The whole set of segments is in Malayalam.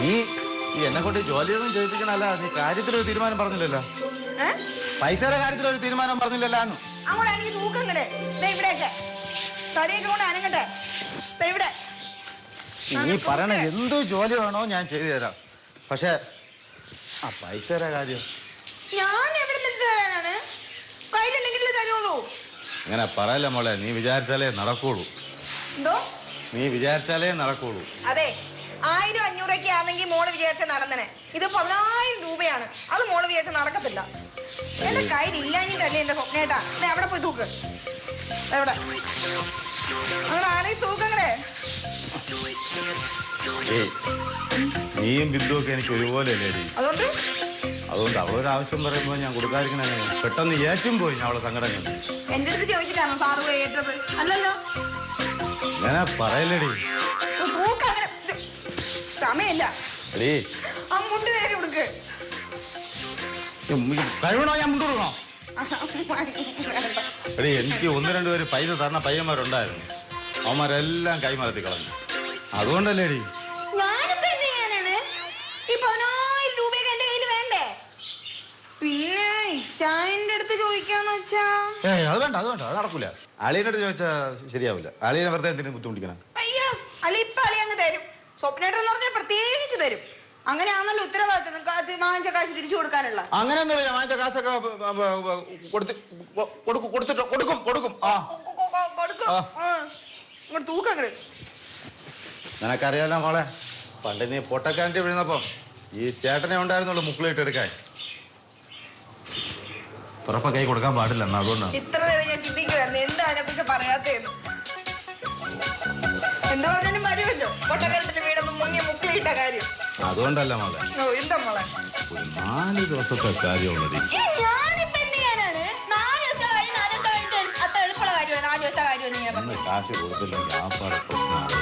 നീ എന്നെ കൊണ്ട് ജോലിയൊന്നും ചെയ്യിപ്പിക്കണല്ല. നീ കാര്യത്തിലൊരു തീരുമാനം പറഞ്ഞില്ലല്ലോ. പൈസയുടെ കാര്യത്തിലൊരു തീരുമാനം പറഞ്ഞില്ലല്ലോ. അങ്ങോട്ട് എനിക്ക് തൂക്കങ്ങടെ ഇവിടെയൊക്കെ തടിയൊക്കെ കൊണ്ട് അനങ്ങട്ടെ. ഇവിടെ നീ പറയണ എന്ത് ജോലി വേണോ ഞാൻ ചെയ്തു തരാം. പക്ഷെ ആ പൈസയുടെ കാര്യം ഞാൻ എവിടെ നിന്ന് തരാനാണ്? കയ്യിലുണ്ടെങ്കിലേ തരുള്ളൂ. അങ്ങനെ പറയല്ല മോളെ. നീ വിചാരിച്ചാലേ നടക്കുള്ളൂ. എന്തോ? നീ വിചാരിച്ചാലേ നടക്കുള്ളൂ. അതെ, 1000-500 ആണെങ്കിൽ മോള് വിചാരിച്ച നടന്നനെ. ഇത് 10,000 രൂപയാണ്. അത് മോള് വിചാരിച്ച നടക്കത്തില്ല. എന്റെ കയ്യിൽ ഇല്ലാഞ്ഞിട്ടല്ലേ എന്റെ സ്വപ്നേട്ടാ. അവിടെ പോയി തൂക്ക്. എവിടെ അങ്ങനെ ആണെങ്കിൽ തൂക്കങ്ങളെ. നീയും ബിന്ദുവൊക്കെ എനിക്ക് ഒരുപോലെ അല്ലേ? അതുകൊണ്ട് അവളൊരാവശ്യം പറയുമ്പോൾ ഞാൻ കൊടുക്കാതിരിക്കണേ. പെട്ടെന്ന് ഏറ്റും പോയി ഞാൻ അവളെ സങ്കടം കണ്ടു. എന്റെ അടുത്ത് ചോദിച്ചിട്ടാണോ സാറ് പോയി ഏറ്റത്? അല്ലല്ലോ. അങ്ങനെ പറയല്ലേടി. തൂക്കങ്ങനെ സമയമില്ല. ആ മുണ്ട് നേരെ കൊടുക്ക്. കഴിവണോ ഞാൻ മുണ്ട് കൊടുക്കണോ? എടീ, എനിക്ക് 1-2 പേര് പൈസ തരണ പയ്യന്മാരുണ്ടായിരുന്നു. അവന്മാരെല്ലാം കൈമലത്തി കളഞ്ഞു. അതുകൊണ്ടല്ലേ ഡി. ഞാനിപ്പോ എന്ത് ചെയ്യാനാണ്? ഈ 10,000 രൂപയൊക്കെ എന്റെ കയ്യിൽ വേണ്ടേ? പിന്നെ ചായന്റെ അടുത്ത് ചോദിക്കാന്ന് വെച്ചാ അത് വേണ്ട, അത് നടക്കൂല. അളിയന്റെ അടുത്ത് ചോദിച്ചാ ശരിയാവില്ല. അളിയനെ വെറുതെ എന്തിനും ബുദ്ധിമുട്ടിക്കണം. അയ്യോ, ഇപ്പൊ അളി അങ്ങ് തരും. സ്വപ്നേട്ടെന്ന് പറഞ്ഞാൽ പ്രത്യേകിച്ച് തരും. അങ്ങനെയാണല്ലോ ഉത്തരവാദിത്തം. വാങ്ങിച്ച കാശ് തിരിച്ചു കൊടുക്കാനുള്ള. അങ്ങനെയൊന്നുമില്ല. വാങ്ങിച്ച കാശൊക്കെ കൊടുക്കും. തൂക്കങ്ങട്. നിനക്കറിയാലോ മോളെ, പണ്ട് നീ പൊട്ടക്കാരൻ്റെ വീഴുന്നപ്പം ഈ ചേട്ടനെ ഉണ്ടായിരുന്നുള്ളൂ മുക്കിലിട്ട് എടുക്കാൻ. തുറപ്പ കൈ കൊടുക്കാൻ പാടില്ല. എന്നാ അതുകൊണ്ടാണ് ഇത്ര നേരം ഞാൻ ചിന്തിക്കുവായിരുന്നു എന്താ അതിനെ കുറിച്ച് പറയാത്തേന്ന്. എന്ത് പറഞ്ഞാലും വരുമല്ലോ പൊട്ടക്കാരന്റെ വീടൊന്നും മുങ്ങി മുക്കിലിട്ട കാര്യം. അതുകൊണ്ടല്ല മോളെ. എന്താ മോളെ? 4 ദിവസത്തെ കാര്യമുള്ളത്. ഞാനിപ്പോ എന്ത് ചെയ്യാനാണ്? 4 ദിവസം കഴിഞ്ഞ് അത്ര എളുപ്പമുള്ള കാര്യമാണ് 4 ദിവസത്തെ കാര്യമെന്ന് ഞാൻ പറഞ്ഞു. കാശ് കൊടുത്തില്ലെങ്കിൽ ആപ്പാടെ പ്രശ്നമാണ്.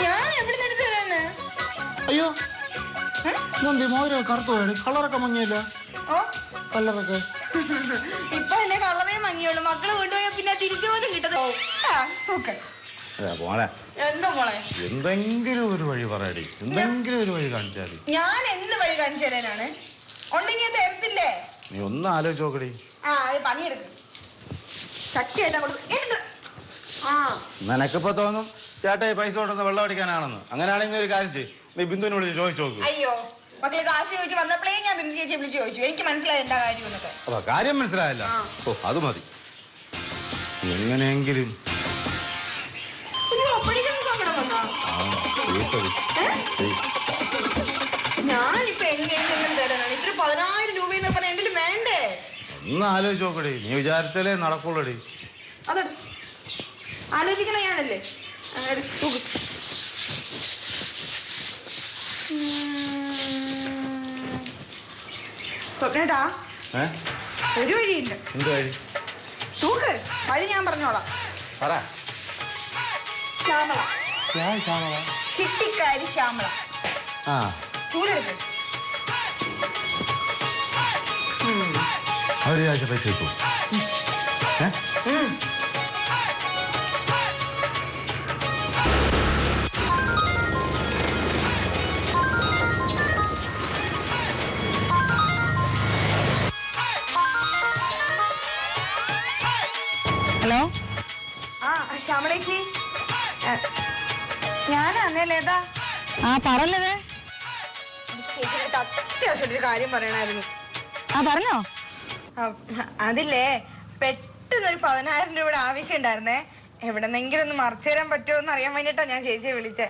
ഞാൻ എവിടെ നിന്ന് എടുത്തു തരാണ്? അയ്യോ, മോതിരം കറുത്തു പോയത്. കളറൊക്കെ മങ്ങിയല്ല. കളറൊക്കെ ഇപ്പൊ എന്നെ കളറേ മങ്ങിയുള്ളൂ. മക്കള് കൊണ്ടുപോയാൽ പിന്നെ തിരിച്ചു പോലും കിട്ടത്. മോളെ, എന്താ മോളെ? എന്തെങ്കിലും ഒരു വഴി പറയടി. എന്തെങ്കിലും ഒരു വഴി കാണിച്ചാൽ. ഞാൻ എന്ത് വഴി കാണിച്ചു തരാനാണ്? ഉണ്ടെങ്കിൽ തരത്തില്ലേ? നീ ഒന്ന് ആലോചിച്ച് നോക്കടി. അത് പണിയെടുക്കും. ശക്തിയായിട്ടാ കൊടുക്കും. നിനക്കിപ്പോ തോന്നും ചേട്ടായി പൈസ കൊണ്ടുവന്ന് വെള്ളം അടിക്കാനാണെന്ന്. അങ്ങനെയാണെങ്കിൽ ഒരു കാര്യം ചെയ്യും. നീ ബിന്ദുവിനെ വിളിച്ച് ചോദിച്ചു നോക്കൂ. അയ്യോ, മക്കള് കാശ് ചോദിച്ചു വന്നപ്പോഴേ ഞാൻ ബിന്ദു ചേച്ചിയെ വിളിച്ച് ചോദിച്ചു. എനിക്ക് മനസ്സിലായി എന്താ കാര്യം എന്നൊക്കെ. അപ്പൊ കാര്യം മനസ്സിലായല്ല. അത് മതി. എങ്ങനെയെങ്കിലും ഞാനിപ്പോ എങ്ങനെയെങ്കിലും തരാനാണ്. ഇത്ര 10,000 രൂപ എന്ന് പറഞ്ഞാൽ എന്റെ വേണ്ടേ? ഒന്ന് ആലോചിച്ച് നോക്കടി. നീ വിചാരിച്ചാലേ നടക്കുള്ളടി. അതെ, ആലോചിക്കണ ഞാനല്ലേ. സ്വപ്നേട്ടാ, ഒരു വഴിയില്ല. എന്ത് വഴി? തൂക്ക് വഴി ഞാൻ പറഞ്ഞോളാം. ശ്യാമള, ചിട്ടിക്കാരി ശ്യാമള. ചൂലെടുക്ക്. അവരാഴ്ച പൈസ കിട്ടും. ഹലോ, ശ്യാമളേച്ചി, ഞാനേതാ? പറഞ്ഞത് അത്യാവശ്യം കാര്യം പറയണായിരുന്നു. പറഞ്ഞോ? അതില്ലേ, പെട്ടെന്നൊരു 10,000 രൂപയുടെ ആവശ്യം ഉണ്ടായിരുന്നേ. എവിടെന്നെങ്കിലും ഒന്ന് മറിച്ചു തരാൻ പറ്റുമോ എന്ന് അറിയാൻ വേണ്ടിട്ടാ ഞാൻ ചേച്ചിയെ വിളിച്ചേ.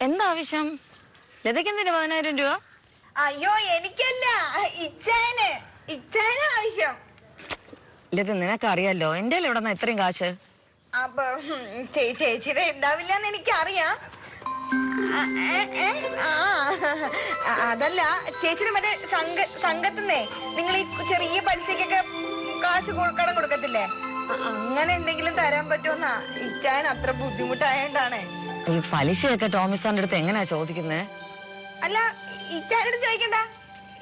എന്താവശ്യം? ലതയ്ക്ക് എന്തിനാ 10,000 രൂപ? അയ്യോ, എനിക്കല്ല, ഇച്ചായന് ആവശ്യം. ലത, നിനക്കറിയാലോ എന്റെ ഇവിടെ നിന്ന് എത്രയും കാശ്. അപ്പൊ ചേച്ചിയുടെ ഉണ്ടാവില്ലെന്ന് എനിക്കറിയാം. അതല്ല, ചേച്ചിയുടെ മറ്റേ സംഘത്തിന്നേ നിങ്ങൾ ഈ ചെറിയ പലിശക്കൊക്കെ കാശ് കടം കൊടുക്കത്തില്ലേ? അങ്ങനെ എന്തെങ്കിലും തരാൻ പറ്റുമെന്നാ. ഇച്ചായൻ അത്ര ബുദ്ധിമുട്ടായോണ്ടാണ്. ഈ പലിശയൊക്കെ ടോമിസാന്റെ അടുത്ത് എങ്ങനെയാ ചോദിക്കുന്നേ? അല്ല, ഇച്ചായന്റെ അടുത്ത് ചോദിക്കണ്ട.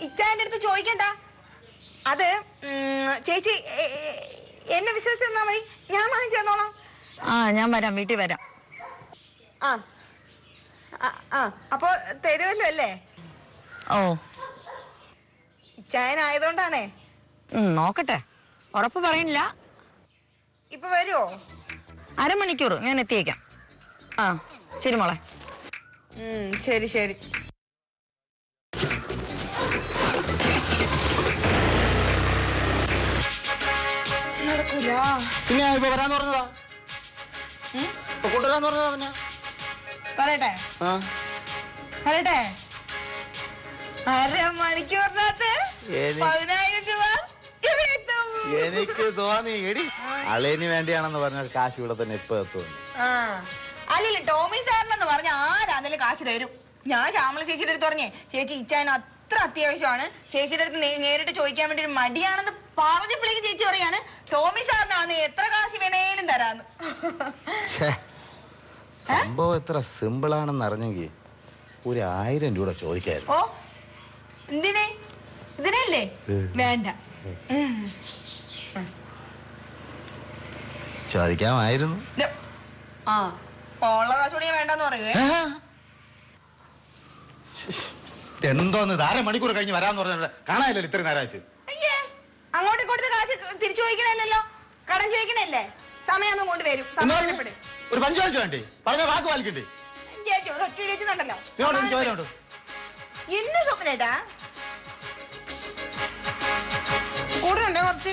ഇച്ചായന്റെ അടുത്ത് ചോദിക്കണ്ട. അത് ചേച്ചി എന്നെ വിശ്വസിച്ച് തന്നാ മതി. ഞാൻ വാങ്ങിച്ചു തന്നോളാം. ഞാൻ വരാം, വീട്ടിൽ വരാം. അപ്പൊ തരുമല്ലോ അല്ലേ? ഓ ഇച്ചായനായതുകൊണ്ടാണേ. നോക്കട്ടെ, ഉറപ്പ് പറയണില്ല. ഇപ്പൊ വരുമോ? അരമണിക്കൂർ ഞാൻ എത്തിയേക്കാം. ആ ശരി മോളെ. ശരി ശരി. നടക്കൂല. പിന്നെ ഇപ്പൊ വരാന്ന് പറഞ്ഞതാ, ഇപ്പൊ കൊണ്ടുവരാന്ന് പറഞ്ഞതാ. പിന്നെ പറയട്ടെ പറയട്ടെ, അരമണിക്കൂറിനകത്ത് 10,000 രൂപ എവിടെ എത്തും? എനിക്ക് തോന്നി എടി അളേന് വേണ്ടിയാണെന്ന് പറഞ്ഞാൽ കാശ് ഇവിടെ തന്നെ ഇപ്പൊ എത്തുന്നു. അല്ലല്ല, ടോമി സാറിനെന്ന് പറഞ്ഞ ആരാന്നേലും കാശ് തരും. ഞാൻ ശ്യാമള ചേച്ചിയുടെ അടുത്ത് പറഞ്ഞേ, ചേച്ചി ഇച്ചായന് അത്ര അത്യാവശ്യമാണ്, ചേച്ചിയുടെ അടുത്ത് നേരിട്ട് ചോദിക്കാൻ വേണ്ടി ഒരു മടിയാണെന്ന് പറഞ്ഞപ്പോഴേക്ക് ചേച്ചി പറയാണ് ടോമി സാറിനാന്ന് എത്ര കാശ് വേണേലും തരാന്ന്. സംഭവം എത്ര സിമ്പിൾ ആണെന്ന് അറിഞ്ഞെങ്കിൽ 1,000 രൂപ ചോദിക്കായിരുന്നു. ഓ എന്തിനെ? ഇതിനല്ലേ? വേണ്ട, ചോദിക്കാമായിരുന്നു. ഉള്ള കാശോടെ വേണ്ടെന്ന് പറയുവേ. എന്തോന്ന് 1/2 മണിക്കൂർ കഴിഞ്ഞ് വരാന്ന് പറഞ്ഞ കാണാനില്ലല്ലോ ഇത്രയും നേരമായിട്ട്. അയ്യേ, അങ്ങോട്ട് കൊടുത്ത് കാശ് തിരിച്ചു ചോദിക്കണല്ലോ, കടം ചോദിക്കണല്ലേ. സമയം കൊണ്ട് വരും. ഒരു പഞ്ചായത്ത് വേണ്ടേ? പറഞ്ഞ വാക്ക് പാലിക്കണ്ടേ? എന്ത് സ്വപ്നേട്ടാ? കൂടുതലുണ്ടോ കുറച്ച്?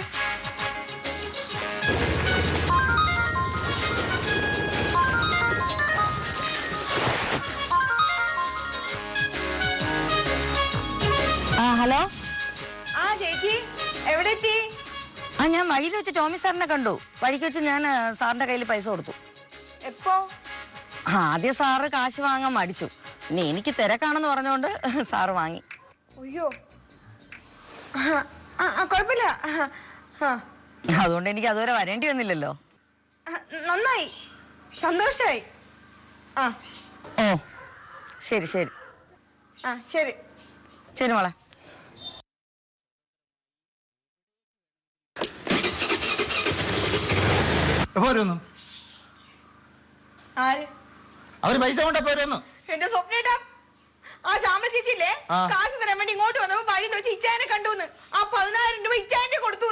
ഹലോ. ചേച്ചി എവിടെ എത്തി? ഞാൻ വഴിയിൽ വെച്ച് ടോമി സാറിനെ കണ്ടു. വഴിക്ക് വെച്ച് ഞാൻ സാറിന്റെ കയ്യിൽ പൈസ കൊടുത്തു. എപ്പോ? ആദ്യം സാറ് കാശ് വാങ്ങാൻ മടിച്ചു, ഇനി എനിക്ക് തിരക്കാണെന്ന് പറഞ്ഞോണ്ട് സാറ് വാങ്ങി. അയ്യോ, കുഴപ്പമില്ല. അതുകൊണ്ട് എനിക്ക് അതുവരെ വരേണ്ടി വന്നില്ലല്ലോ. നന്നായി, സന്തോഷായി. ഓ ശരി ശരി. ശരി ശരി മോളെ. അവര് പൈസ കൊണ്ടപ്പോ വരുന്നു. എന്റെ സ്വപ്നേട്ടാ, ആ ശ്യാമള ചേച്ചിയില്ലേ കാശ് തരാൻ വേണ്ടി ഇങ്ങോട്ട് വന്നപ്പോ വഴിയിൽ വെച്ച് ഇച്ചായനെ കണ്ടുന്ന്. ആ 10,000 രൂപ ഇച്ചായന്റെ കൊടുത്തു.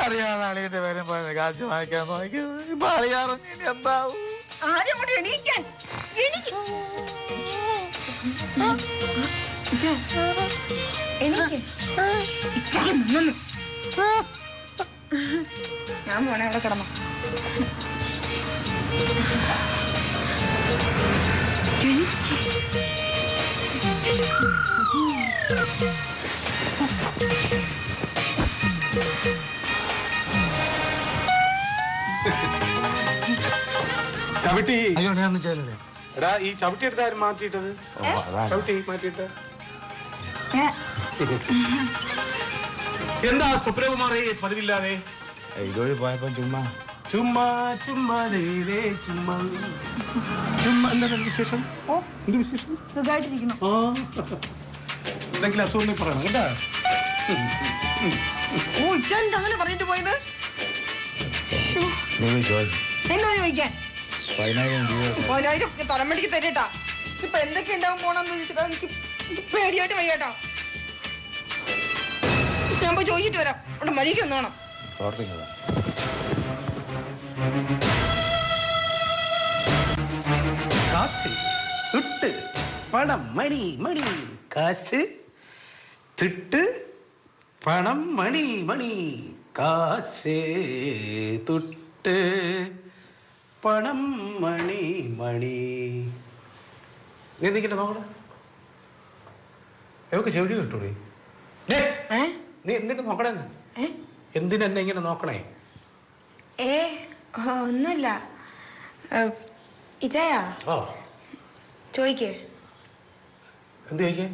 അറിയാതെ അളിയന്റെ പേരും പോയത് കാശ് വാങ്ങിക്കാൻ നോക്കി. ഇപ്പൊ അളിയാറും എന്താവും? ആദ്യം അങ്ങോട്ട് എണീക്കാൻ. ഞാൻ മോനെ അവിടെ കിടന്നു. ചവിട്ടി. അയ്യോ ഞാൻ ചെയ്യലേ. എടാ ഈ ചവിട്ടി എടുത്ത് ആരും മാറ്റിയിട്ടത്? ചവിട്ടി മാറ്റിയിട്ട് എന്താ സ്വപ്നകുമാറേ പതിവില്ലാതെ? ഇതുവഴി പോയപ്പോ ചുമ്മാ ചുമ്മാ ചുമ്മാ ചുമ്മാ ചുമ്മാ. എന്താണ് വിശേഷം? എന്ത് വിശേഷം? സുഖമായിട്ടിരിക്കുന്നു. എന്തെങ്കിലും അസുഖം പറയണം കേട്ടാ. അങ്ങനെ പറഞ്ഞിട്ട് പോയത് എന്താ ചോദിക്കാൻ? 10,000 തലമുടിക്ക് തരട്ടാ. ഇപ്പൊ എന്തൊക്കെ ഉണ്ടാവും പോണെന്ന് ചോദിച്ചിട്ടാ എനിക്ക് പേടിയായിട്ട് വയ്യാട്ടോ. ഞാൻ പോയി ചോദിച്ചിട്ട് വരാം. അവിടെ മരിക്ക് വേണം. കാശ് തുട്ട് പണം മണി മണി. കാശ് തുട്ട് പണം മണി മണി. കാശ് തുട്ട് പണം മണി മണി. നീ എന്തിങ്ങനെ നോക്കണേ? എവക്ക് ചെവിടി കിട്ടൂടെ? നീ എന്തിനു നോക്കണേന്ന്? എന്തിനെന്നെ ഇങ്ങനെ നോക്കണേ? ഒന്നുമില്ല. ഇജയാ ചോദിക്കേ. എന്ത് ചോദിക്കേ?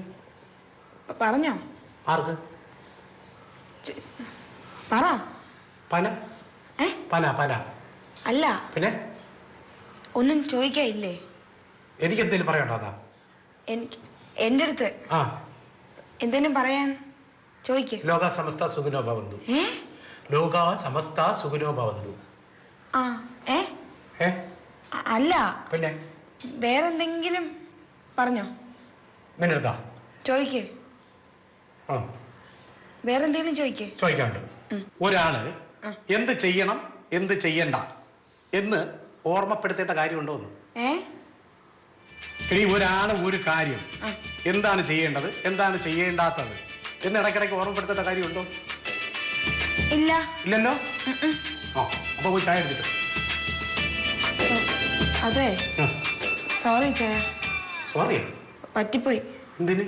പറഞ്ഞോ? ആർക്ക്? പറ. പന? പന പന അല്ല. പിന്നെ ഒന്നും ചോദിക്കായില്ലേ? എനിക്ക് എന്തേലും പറയണ്ടോ? അതാ എനിക്ക് എന്റെ അടുത്ത്. എന്തേലും പറയാൻ ചോദിക്ക്. ലോക സമസ്ത സുഖിനോ ഭവന്തു. ലോക സമസ്ത സുഖിനോ ഭവന്തു. ആ അല്ല പിന്നെ വേറെന്തെങ്കിലും പറഞ്ഞോ? നിന്നെടുത്താ ചോദിക്ക്. വേറെന്തെങ്കിലും ചോദിക്കാണ്ട്. ഒരാള് എന്ത് ചെയ്യണം എന്ത് ചെയ്യണ്ട എന്ന് ഓർമ്മപ്പെടുത്തേണ്ട കാര്യമുണ്ടോ എന്ന്? ഇനി ഒരാള് ഒരു കാര്യം എന്താണ് ചെയ്യേണ്ടത് എന്താണ് ചെയ്യേണ്ടാത്തത് എന്ന് ഇടയ്ക്കിടയ്ക്ക് ഓർമ്മപ്പെടുത്തേണ്ട കാര്യമുണ്ടോ? ഇല്ല. ഇല്ലല്ലോ. അപ്പൊ പോയി ചായ എടുത്തിട്ട്. അതെ സോറി ചായ. സോറിയോ? പറ്റിപ്പോയി. എന്തിന്?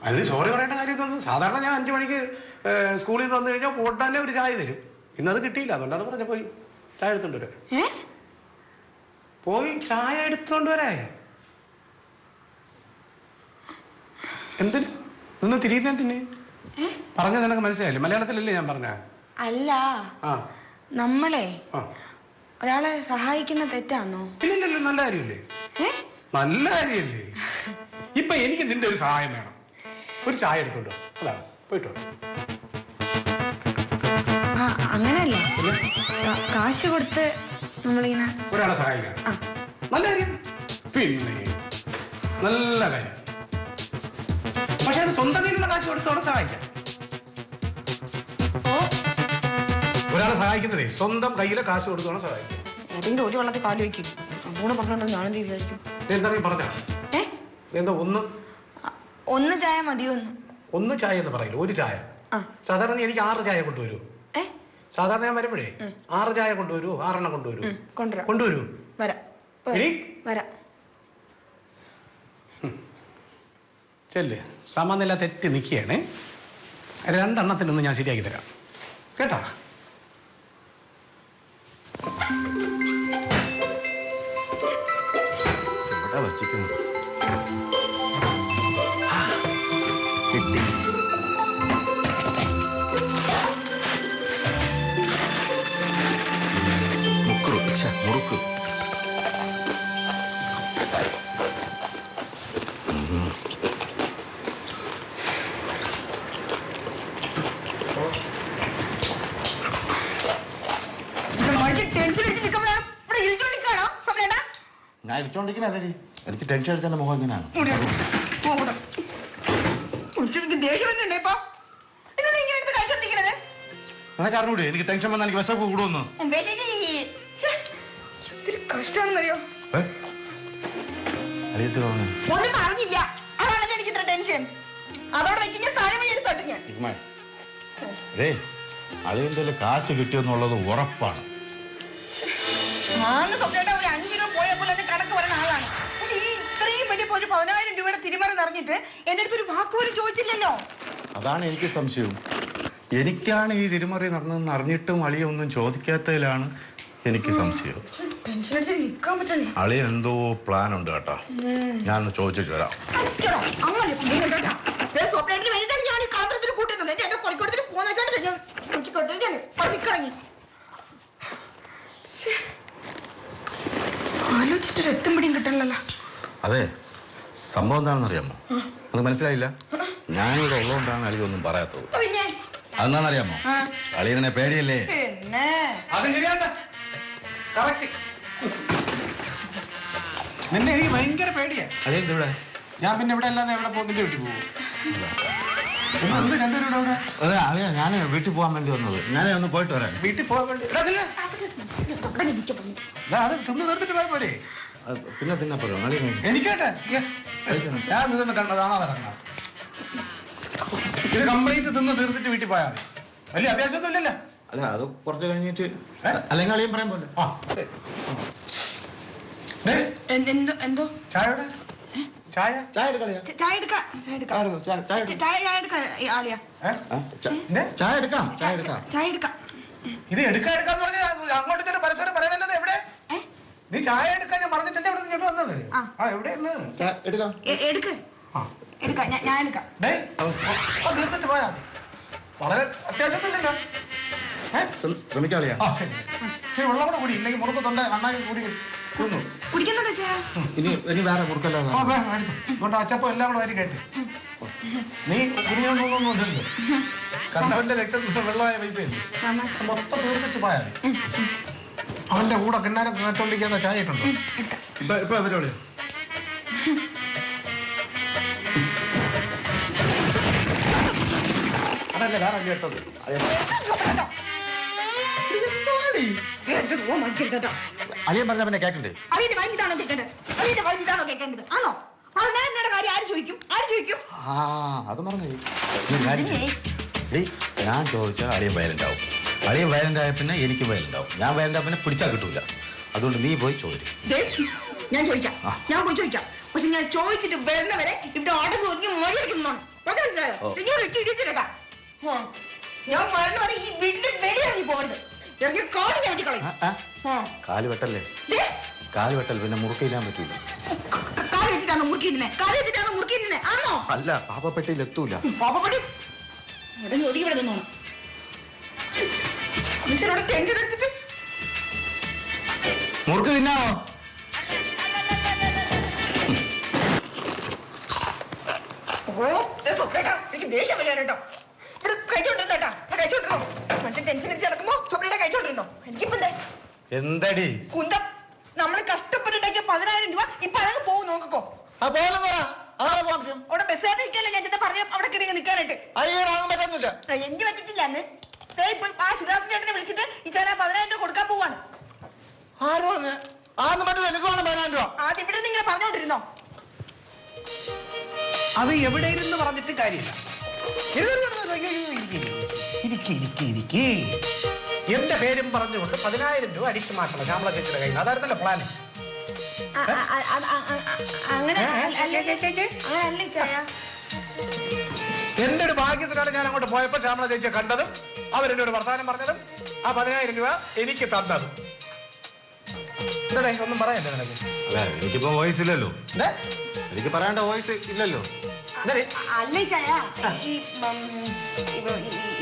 അതിന് സോറി പറയേണ്ട കാര്യം തോന്നുന്നു. സാധാരണ ഞാൻ 5 മണിക്ക് സ്കൂളിൽ നിന്ന് വന്നു കഴിഞ്ഞാൽ പോട്ടാനെ ഒരു ചായ തരും. ഇന്നത് കിട്ടിയില്ല, അതുകൊണ്ടാണ് പറഞ്ഞ പോയി ചായ എടുത്തോണ്ട് വരാ. പോയി ചായ എടുത്തോണ്ട് വരാ. എന്തിന് നിന്ന് തിരിയുന്നതിന് പറഞ്ഞത് നിനക്ക് മനസ്സിലായില്ലേ? മലയാളത്തിലല്ലേ ഞാൻ പറഞ്ഞ? അല്ല നമ്മളെ ഒരാളെ സഹായിക്കുന്ന തെറ്റാണോ? ഇല്ലല്ലോ, നല്ല കാര്യമല്ലേ? നല്ല കാര്യമല്ലേ? ഇപ്പൊ എനിക്ക് നിന്റെ ഒരു സഹായം വേണം. ഒരു ചായ എടുത്തോണ്ടോ, അതാണ്. പോയിട്ടോ. അങ്ങനെയല്ല, കാശ് കൊടുത്ത് നമ്മളിങ്ങനെ ഒരാളെ സഹായിക്കാം. നല്ല കാര്യം, പിന്നെ നല്ല കാര്യം. പക്ഷെ അത് സ്വന്തം കയ്യിലുള്ള കാശ് കൊടുത്തോടെ സഹായിക്കാം. ഒരാളെ സഹായിക്കുന്നതേ സ്വന്തം കയ്യിലെ കാശ് കൊടുത്തോടെ സഹായിക്കാം. ഏതെങ്കിലും ഒരു വെള്ളത്തിൽ കാല് വയ്ക്കും. അങ്ങനെ പറഞ്ഞാൽ ഞാനെന്ത് വിചാരിക്കും? എന്താ നീ പറഞ്ഞ? എന്താ ഒന്ന് ചായ മതിയോ? ഒന്ന് ചായ എന്ന് പറയില്ല, ഒരു ചായ. സാധാരണ നീ എനിക്ക് 6 ചായ കൊണ്ടുവരൂ. സാധാരണ ഞാൻ വരുമ്പോഴേ 6 ചായ കൊണ്ടുവരൂ, 6 എണ്ണം കൊണ്ടുവരൂ. കൊണ്ടുവരൂ. ചെല്ല്, സമനില തെറ്റി നിൽക്കുകയാണ്. 2 എണ്ണത്തിനൊന്ന് ഞാൻ ശരിയാക്കി തരാം കേട്ടാ. വച്ചിരിക്കുന്നു കിട്ടി. മുറുക്ക് ഞാൻ ഇടിച്ചോണ്ടിരിക്കണല്ലേ. എനിക്ക് ടെൻഷൻ അടിച്ച മുഖം എങ്ങനെയാണ്? കാരണൂടെ എനിക്ക് ടെൻഷൻ വന്നാൽ എനിക്ക് വിശപ്പ് കൂടുമെന്ന്. കഷ്ടമാണെന്നറിയോ? ഒന്നും പറഞ്ഞില്ല, അതാണല്ലോ എനിക്ക് ഇത്ര ടെൻഷൻ. അതോടെ അളിയന്റെ കാശ് കിട്ടിയെന്നുള്ളത് ഉറപ്പാണ്. സ്വപ്നേട്ടാ ഒരു 5 രൂപ പോയപ്പോൾ എന്നെ കണക്ക് പറയുന്ന ആളാണ്. പക്ഷെ ഈ ഇത്രയും വലിയ ഒരു 10,000 രൂപയുടെ തിരിമറി നിറഞ്ഞിട്ട് എന്റെ അടുത്ത് ഒരു വാക്ക് പോലും ചോദിച്ചില്ലല്ലോ. അതാണ് എനിക്ക് സംശയം. എനിക്കാണ് ഈ തിരിമറി നടന്നെന്ന് അറിഞ്ഞിട്ടും അളിയ ഒന്നും ചോദിക്കാത്തതിലാണ് എനിക്ക് സംശയം. അളിയൻ എന്തോ പ്ലാൻ ഉണ്ട് കേട്ടോ. ഞാനൊന്ന് ചോദിച്ചിട്ട് വരാം. ആലോചിച്ചിട്ടൊരു എത്തും പിടിയും കിട്ടണല്ലോ. അതെ, സംഭവം എന്താണെന്ന് അറിയാമോ? അത് മനസ്സിലായില്ല. ഞാനിവിടെ ഉള്ളതുകൊണ്ടാണ് അളിയ ഒന്നും പറയാത്തത്. അതെന്താണെന്നറിയാമോ? അളിയനെ പേടിയല്ലേ? നിന്നെ എനിക്ക് ഭയങ്കര പേടിയാ. അളിയെന്തിവിടെ? ഞാൻ പിന്നെ ഇവിടെ അല്ലാതെ എവിടെ പോകുന്നില്ല, വീട്ടിൽ പോകും. ഞാൻ വീട്ടിൽ പോകാൻ വേണ്ടി വന്നത്. ഞാനേ ഒന്ന് പോയിട്ട് വരാം. വീട്ടിൽ പോകാൻ വേണ്ടി അത് തിന്ന് തീർത്തിട്ട് പോയ പോലെ. പിന്നെ തിന്നപ്പോഴും എനിക്കേട്ടെ ഞാൻ നിന്ന് കണ്ടതാണോ ഇറങ്ങാം. ഇത് കംപ്ലീറ്റ് തിന്ന് തീർത്തിട്ട് വീട്ടിൽ പോയാൽ മതി. വലിയ അത്യാവശ്യമൊന്നും ഇല്ലല്ലോ. അല്ല, അത് കുറച്ച് കഴിഞ്ഞിട്ട് അല്ലെങ്കിൽ അളിയൻ പറയാൻ പോലെ. എന്തോ ചായ ചായ ചായ എടുക്കാം. ചായ എടുക്കാം. ഇത് എടുക്കാന്ന് പറഞ്ഞാൽ അങ്ങോട്ട് തന്നെ പരസ്പരം പറയണത്. എവിടെ നീ ചായ എടുക്കാൻ ഞാൻ പറഞ്ഞിട്ടല്ലേ ഇവിടെ ഇങ്ങോട്ട് വന്നത്? എവിടെ ഞാൻ എടുക്കാം. തീർത്തിട്ട് പോയാ വളരെ അത്യാവശ്യത്തില്ലല്ലോ. ശ്രമിക്കാളിയാ. ശരി, വെള്ളം കൂടെ കൂടി ഇല്ലെങ്കിൽ മുറുക്ക് തൊണ്ട നന്നായി കൂടി കുടിക്കുന്നുണ്ടോ? ഇനി വേറെ മുറുക്കല്ലാതെ അച്ചപ്പം എല്ലാം കൂടെ വരി കേട്ട് നീ കുഞ്ഞൊന്നുമില്ലല്ലോ. കണ്ടവന്റെ രക്തത്തിൽ വെള്ളമായ പൈസയില്ലേ മൊത്തം തീർത്തിട്ട് പോയാൽ അവന്റെ കൂടെ കിണ്ണാരം കാറ്റോണ്ടിരിക്കാത്ത ചായ ഇട്ടുണ്ടോ? ഇപ്പൊ അവരോട് അതല്ലേ വേറെ കേട്ടത്. അളിയൻ പറഞ്ഞ പിന്നെ കേക്കണ്ടേ? അതിന്റെ വൈകിട്ടാണോ കേൾക്കേണ്ടത്? അതിന്റെ വൈകിട്ടാണോ കേൾക്കേണ്ടത്? ആണോ? പതിനായിരം കാര്യം ആര് ചോദിക്കും? ആര് ചോദിക്കും? ആ അത് മറന്നു. ഞാൻ ചോദിച്ചാൽ അളിയൻ വയലന്റ് ആവും. അളിയൻ വയലന്റ് ആയ പിന്നെ എനിക്ക് വയലന്റ് ആവും. ഞാൻ വയലന്റ് ആയ പിന്നെ പിടിച്ചാൽ കിട്ടൂല. അതുകൊണ്ട് നീ പോയി ചോദിക്കും. ഞാൻ ചോദിക്കാം, ഞാൻ പോയി ചോദിക്കാം. പക്ഷെ ഞാൻ ചോദിച്ചിട്ട് വരുന്നവരെ ഇവിടെ അടങ്ങി ഒതുങ്ങി മൊഴിയെടുക്കുന്നതാണ്. ഞാൻ വരുന്നവരെ ഈ വീട്ടിൽ വെടിയിറങ്ങി പോകരുത്. ഇറങ്ങി കാട് ഞാൻ കളയും. കാല് വെട്ടല്ലേ? കാല് വെട്ടൽ പിന്നെ മുറുക്കില്ലാൻ പറ്റൂല. കാല് വെച്ചിട്ടാണോ മുറുക്കിയിരുന്നേ? കാല് വെച്ചിട്ടാണോ മുറുക്കിയിരുന്നേ? ആണോ? അല്ല, പാപ്പപ്പെട്ടിയിൽ എത്തൂല. പാപ്പപ്പെട്ടി ഒതുങ്ങി ഇവിടെ നിന്നോണം. മനുഷ്യനോട് ടെൻഷൻ അടിച്ചിട്ട് മുറുക്ക് തിന്നാമോ? എനിക്ക് ദേഷ്യം വരാൻ കേട്ടോ. ഇവിടെ കഴിച്ചോണ്ടിരുന്നേട്ടാ, കഴിച്ചോണ്ടിരുന്നോ? മറ്റേ ടെൻഷൻ അടിച്ച് നടക്കുമ്പോ സ്വപ്നയുടെ കഴിച്ചോണ്ടിരുന്നോ? എനിക്കിപ്പോ എന്തടി കുന്തം നമ്മൾ കഷ്ടപ്പെട്ടിട്ടേക്ക് 10,000 രൂപ ഇപ്പൊ അതങ്ങ് പോകും. നോക്കോ അവിടെ ബസ് നിൽക്കല്ലേ ഞാൻ ചെന്ന് പറഞ്ഞു അവിടെ കിടങ്ങി നിൽക്കാനായിട്ട്. എനിക്ക് പറ്റത്തില്ല. അന്ന് ഇപ്പൊ ആ ശിവദാസ് ചേട്ടനെ വിളിച്ചിട്ട് ഈ ചേന 10,000 രൂപ കൊടുക്കാൻ പോവാണ്. ആദ്യം ഇവിടെ നിങ്ങൾ പറഞ്ഞോണ്ടിരുന്നോ? അത് എവിടെ ഇരുന്ന് പറഞ്ഞിട്ട് കാര്യമില്ല. എന്റെ പേരും പറഞ്ഞുകൊണ്ട് 10,000 രൂപ അടിച്ചു മാറ്റണം ശ്യാമള ചേച്ചിയുടെ കയ്യിൽ. അതായിരുന്നല്ലോ പ്ലാൻ. അങ്ങനെ അല്ല ചായ. എന്റെ ഒരു ഭാഗ്യത്തിലാണ് ഞാൻ അങ്ങോട്ട് പോയപ്പോ ശ്യാമള ചേച്ചിയെ കണ്ടതും അവരെന്നോട് വർത്താനം പറഞ്ഞതും ആ 10,000 രൂപ എനിക്ക് തന്നതും. എന്താ ഒന്നും പറയല്ലേ നിനക്ക്? അല്ല, എനിക്കിപ്പോ വോയിസ് ഇല്ലല്ലോ. എനിക്ക് പറയേണ്ട വോയിസ് ഇല്ലല്ലോ. അല്ല ചായ, ഈ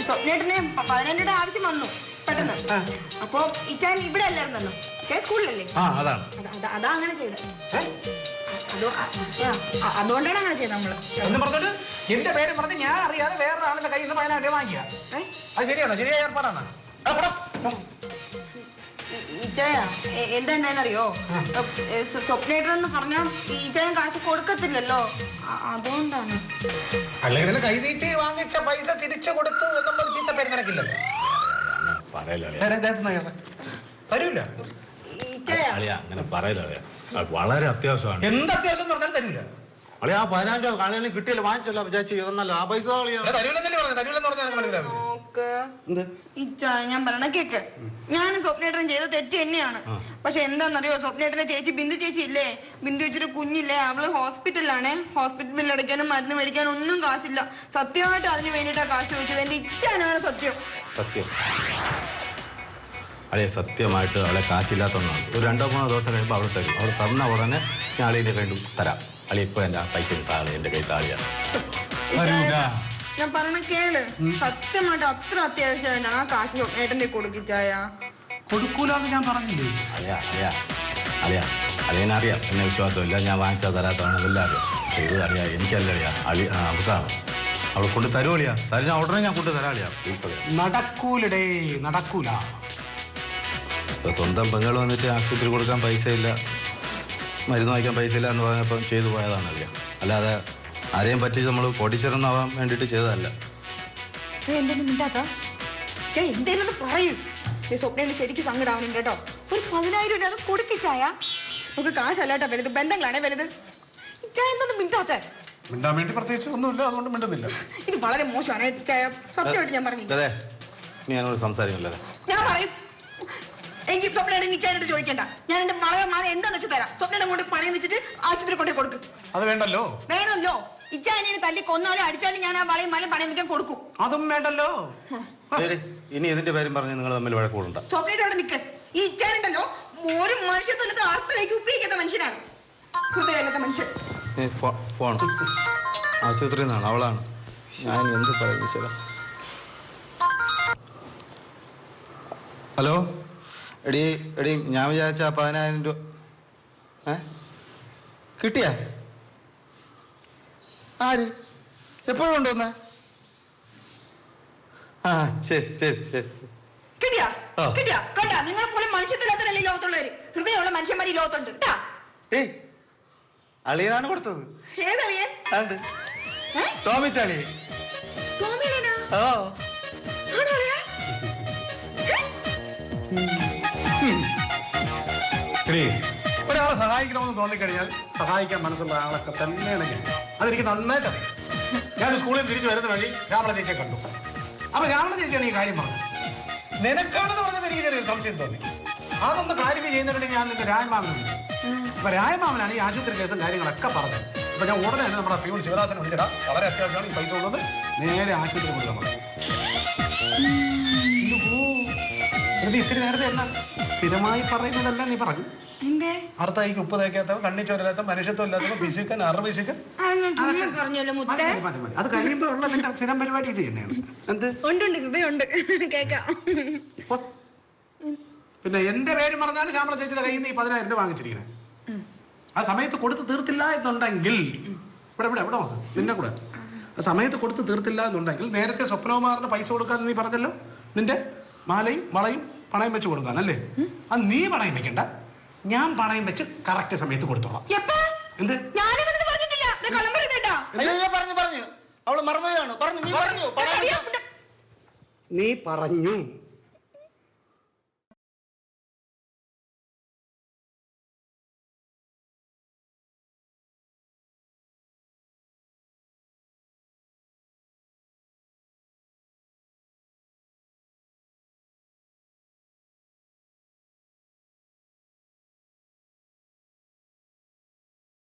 സ്വപ്നേട്ടന് 10,000 രൂപ ആവശ്യം വന്നു പെട്ടെന്ന്. അപ്പൊ ഇച്ചാൻ ഇവിടെ അല്ലായിരുന്നല്ലോ, ഇച്ചാൻ സ്കൂളിലല്ലേ? അതാ അങ്ങനെ ചെയ്തത്. അതുകൊണ്ടാണ് അങ്ങനെ ചെയ്തത് നമ്മള്. എന്ന് പറഞ്ഞിട്ട് എന്റെ പേര് പറഞ്ഞ് ഞാൻ അറിയാതെ വേറൊരാളിന്റെ കയ്യിൽ നിന്ന് 10,000 രൂപ വാങ്ങിയ അത് ശരിയാണോ? ശരിയായ ഏർപ്പാടാണ്. ഈച്ചായ എന്താണെന്നറിയോ? സ്വപ്നേട്ടനെന്ന് പറഞ്ഞാൽ ഈച്ചായൻ കാശ് കൊടുക്കത്തില്ലല്ലോ, അതുകൊണ്ടാണ്. അല്ലെങ്കിൽ കൈ നീട്ടി വാങ്ങിച്ച പൈസ തിരിച്ചു കൊടുത്തു എന്നുള്ള ചീത്ത പേര് നിനക്കില്ലല്ലോ. തരൂല. അങ്ങനെ പറയലോ, വളരെ അത്യാവശ്യമാണ്. എന്ത് അത്യാവശ്യം പറഞ്ഞാലും തരൂല. അളിയ ആ 10,000 രൂപ കളികളിൽ കിട്ടിയല്ലോ, വാങ്ങിച്ചല്ലോ വിചാരിച്ചു. ഇതൊന്നല്ല ആ പൈസ ഞാൻ പറയണ കേക്ക്. ഞാനും സ്വപ്നേട്ടനും ചെയ്ത തെറ്റ് തന്നെയാണ്. പക്ഷെ എന്താണെന്നറിയോ, സ്വപ്നേട്ടന്റെ ചേച്ചി ബിന്ദു ചേച്ചി ഇല്ലേ, ബിന്ദു ചേച്ചിയുടെ കുഞ്ഞില്ലേ, അവള് ഹോസ്പിറ്റലിലാണ്. ഹോസ്പിറ്റൽ ബില്ല് അടയ്ക്കാനും മരുന്ന് മേടിക്കാനും ഒന്നും കാശില്ല. സത്യമായിട്ട് അതിന് വേണ്ടിയിട്ടാണ് കാശ് ചോദിച്ചത്. എന്റെ ഇച്ഛനാണ് സത്യം. സത്യം അളിയ, സത്യമായിട്ട് അവളെ കാശില്ലാത്തതാണ്. ഒരു 2-3 ദിവസം കഴിയുമ്പോൾ അവൾ തരും. അവൾ തന്ന ഉടനെ ഞാൻ അളിയുടെ കയ്യിൽ തരാം. അളി ഇപ്പൊ എന്റെ പൈസ താളി എന്റെ കയ്യിൽ താളിയാണ്. ഞാൻ പറഞ്ഞ കേള്, സത്യമായിട്ട് അത്ര അത്യാവശ്യമായിട്ടാണ് ആ കാശ് സ്വപ്നേട്ടന്റെ കൊടുക്കിച്ചായ. കൊടുക്കൂലെന്ന് ഞാൻ പറഞ്ഞില്ലേ? അളിയനറിയാം എന്നെ വിശ്വാസമില്ല, ഞാൻ വാങ്ങിച്ചാൽ തരാത്തതാണ് എല്ലാവരും. പക്ഷെ ഇത് അറിയാം, എനിക്കല്ല അറിയാം. അവർക്കാണ്. അവൾ കൊണ്ട് തരുവളിയാ, തരുന്ന ഉടനെ ഞാൻ കൊണ്ട് തരാളിയാ. പൈസ നടക്കൂലടേ, നടക്കൂല. ഇപ്പൊ സ്വന്തം പെങ്ങൾ വന്നിട്ട് ആശുപത്രി കൊടുക്കാൻ പൈസ ഇല്ല, മരുന്ന് വാങ്ങിക്കാൻ പൈസ ഇല്ല എന്ന് പറഞ്ഞപ്പം ചെയ്തു പോയതാണല്ലോ. അല്ലാതെ ആരെയും പറ്റിച്ച് നമ്മൾ കോടീശ്വരനാവാൻ വേണ്ടിയിട്ട് ചെയ്തതല്ല. എന്തേലും പറയൂ. സ്വപ്നയിൽ ശരിക്കും സങ്കടമാവുന്നുണ്ട് കേട്ടോ. ഒരു 10,000 രൂപ അത് കൊടുക്കിച്ചായ. നമുക്ക് കാശല്ലാട്ടോ വലുത്, ബന്ധങ്ങളാണേ വലുത്. ഇച്ചായ എന്തൊന്നും മിണ്ടാത്ത? മിണ്ടാൻ വേണ്ടി പ്രത്യേകിച്ച് ഒന്നുമില്ല, അതുകൊണ്ട് മിണ്ടുന്നില്ല. ഇത് വളരെ മോശമാണ് ഇച്ചായ, സത്യമായിട്ട് ഞാൻ പറഞ്ഞു. നീ എന്നോട് സംസാരിക്കില്ലത്. ഞാൻ പറയും. എനിക്ക് സ്വപ്നയുടെ ഇച്ചാനായിട്ട് ചോദിക്കണ്ട. ഞാൻ എന്റെ വളയോ മാല എന്താന്ന് വെച്ച് തരാം. സ്വപ്നയുടെ കൊണ്ട് പണയം വെച്ചിട്ട് ആശുപത്രി കൊണ്ടേ കൊടുക്കും. അത് വേണ്ടല്ലോ. വേണമല്ലോ. ഇച്ചാനെ തല്ലി കൊന്നാലും അടിച്ചാലും ഞാൻ ആ വളയും മാലയും പണയം വെക്കാൻ കൊടുക്കും. അതും വേണ്ടല്ലോ. ഇനി ഇതിന്റെ പേരും പറഞ്ഞ് നിങ്ങൾ തമ്മിൽ വഴക്കൂടുണ്ട. സ്വപ്നയുടെ അവിടെ നിൽക്ക്. ഈ ഇച്ചാനുണ്ടല്ലോ, ഒരു മനുഷ്യത്വത്തെ അർത്ഥത്തിലേക്ക് ഉപ്പിക്കാത്ത മനുഷ്യനാണ്. മനുഷ്യൻ ഫോൺ ആശുപത്രിയിൽ നിന്നാണ്, അവളാണ്. ഞാൻ എന്ത് പറയുന്നു ശരി. ഹലോ എടി, ഞാൻ വിചാരിച്ച 10,000 രൂപ കിട്ടിയാ? ആര്? എപ്പോഴും കൊണ്ടുവന്നേ? ആ ശരി ശരി ശരി. കിട്ടിയാ ആ. കിട്ടിയാ കേട്ടാ? നിങ്ങളെ പോലെ മനുഷ്യത്തില്ലാത്തല്ലേ ഈ ലോകത്തുള്ളവര്. ഹൃദയമുള്ള മനുഷ്യന്മാർ ഈ ലോകത്തുണ്ട് കേട്ടാ. ഏയ് അളിയനാണ് കൊടുത്തത്. ഏതളിയൻ? ആണ്ട്. ടോമിച്ചാളി. ടോമിയളിയനാ? ഓ ആണോ അളിയാ? എടീ, ഒരാളെ സഹായിക്കണമെന്ന് തോന്നിക്കഴിഞ്ഞാൽ സഹായിക്കാൻ മനസ്സുള്ള ആളൊക്കെ തന്നെയാണെങ്കിൽ അതെനിക്ക് നന്നായിട്ട് അറിയാം. ഞാൻ സ്കൂളിൽ തിരിച്ചു വരുന്ന വഴി ശ്യാമള ചേച്ചിയെ കണ്ടു. അപ്പൊ ശ്യാമള ചേച്ചിയാണ് ഈ കാര്യം പറഞ്ഞത്. നിനക്കാണെന്ന് പറഞ്ഞപ്പോൾ എനിക്ക് ചെറിയൊരു സംശയം തോന്നി. അതൊന്ന് ക്ലാരിഫൈ ചെയ്യുന്നുണ്ടെങ്കിൽ ഞാൻ നിന്റെ രായമാമനുണ്ട്. അപ്പൊ രായമാമനാണ് ഈ ആശുപത്രി കേസും കാര്യങ്ങളൊക്കെ പറഞ്ഞത്. അപ്പൊ ഞാൻ ഉടനെ തന്നെ നമ്മുടെ പ്യൂൺ ശിവദാസനെ വിളിച്ചിടാം. വളരെ അത്യാവശ്യമാണ്. ഈ പൈസ കൊണ്ടുവന്ന് നേരെ ആശുപത്രി കൊടുക്കാൻ പറഞ്ഞു. ഇത്തിരി നേരത്തെ എല്ലാം സ്ഥിരമായി പറയുന്നതല്ല നീ പറഞ്ഞു. അർത്ഥയ്ക്ക് ഉപ്പ് തേക്കാത്തവൻ, കണ്ണിച്ചോരില്ലാത്ത, മനുഷ്യത്വം ഇല്ലാത്തവൻ, പിശുക്കൻ, അറുപിശുക്കൻ. അത് കഴിയുമ്പോ ഉള്ള നിന്റെ സ്ഥിരം പരിപാടി ഇത് തന്നെയാണ്. എന്ത് ഉണ്ട് കേക്കാം. പിന്നെ എന്റെ പേര് പറഞ്ഞാലും ശ്യാമള ചേച്ചിയുടെ കയ്യിൽ നിന്ന് ഈ 10,000 രൂപ വാങ്ങിച്ചിരിക്കണേ. ആ സമയത്ത് കൊടുത്ത് തീർത്തില്ല എന്നുണ്ടെങ്കിൽ ഇവിടെ നോക്ക് നിന്നെ കൂടെ. ആ സമയത്ത് കൊടുത്ത് തീർത്തില്ല എന്നുണ്ടെങ്കിൽ നേരത്തെ സ്വപ്നകുമാറിന് പൈസ കൊടുക്കാന്ന് നീ പറഞ്ഞല്ലോ. നിന്റെ മാലയും വളയും പണയം വെച്ച് കൊടുക്കാന്നല്ലേ? അത് നീ പണയം വെക്കണ്ട, ഞാൻ പണയം വെച്ച് കറക്റ്റ് സമയത്ത് കൊടുത്തോളാം. എന്ത് പറഞ്ഞു അവള് മറന്നതാണ്. പറഞ്ഞു നീ പറഞ്ഞു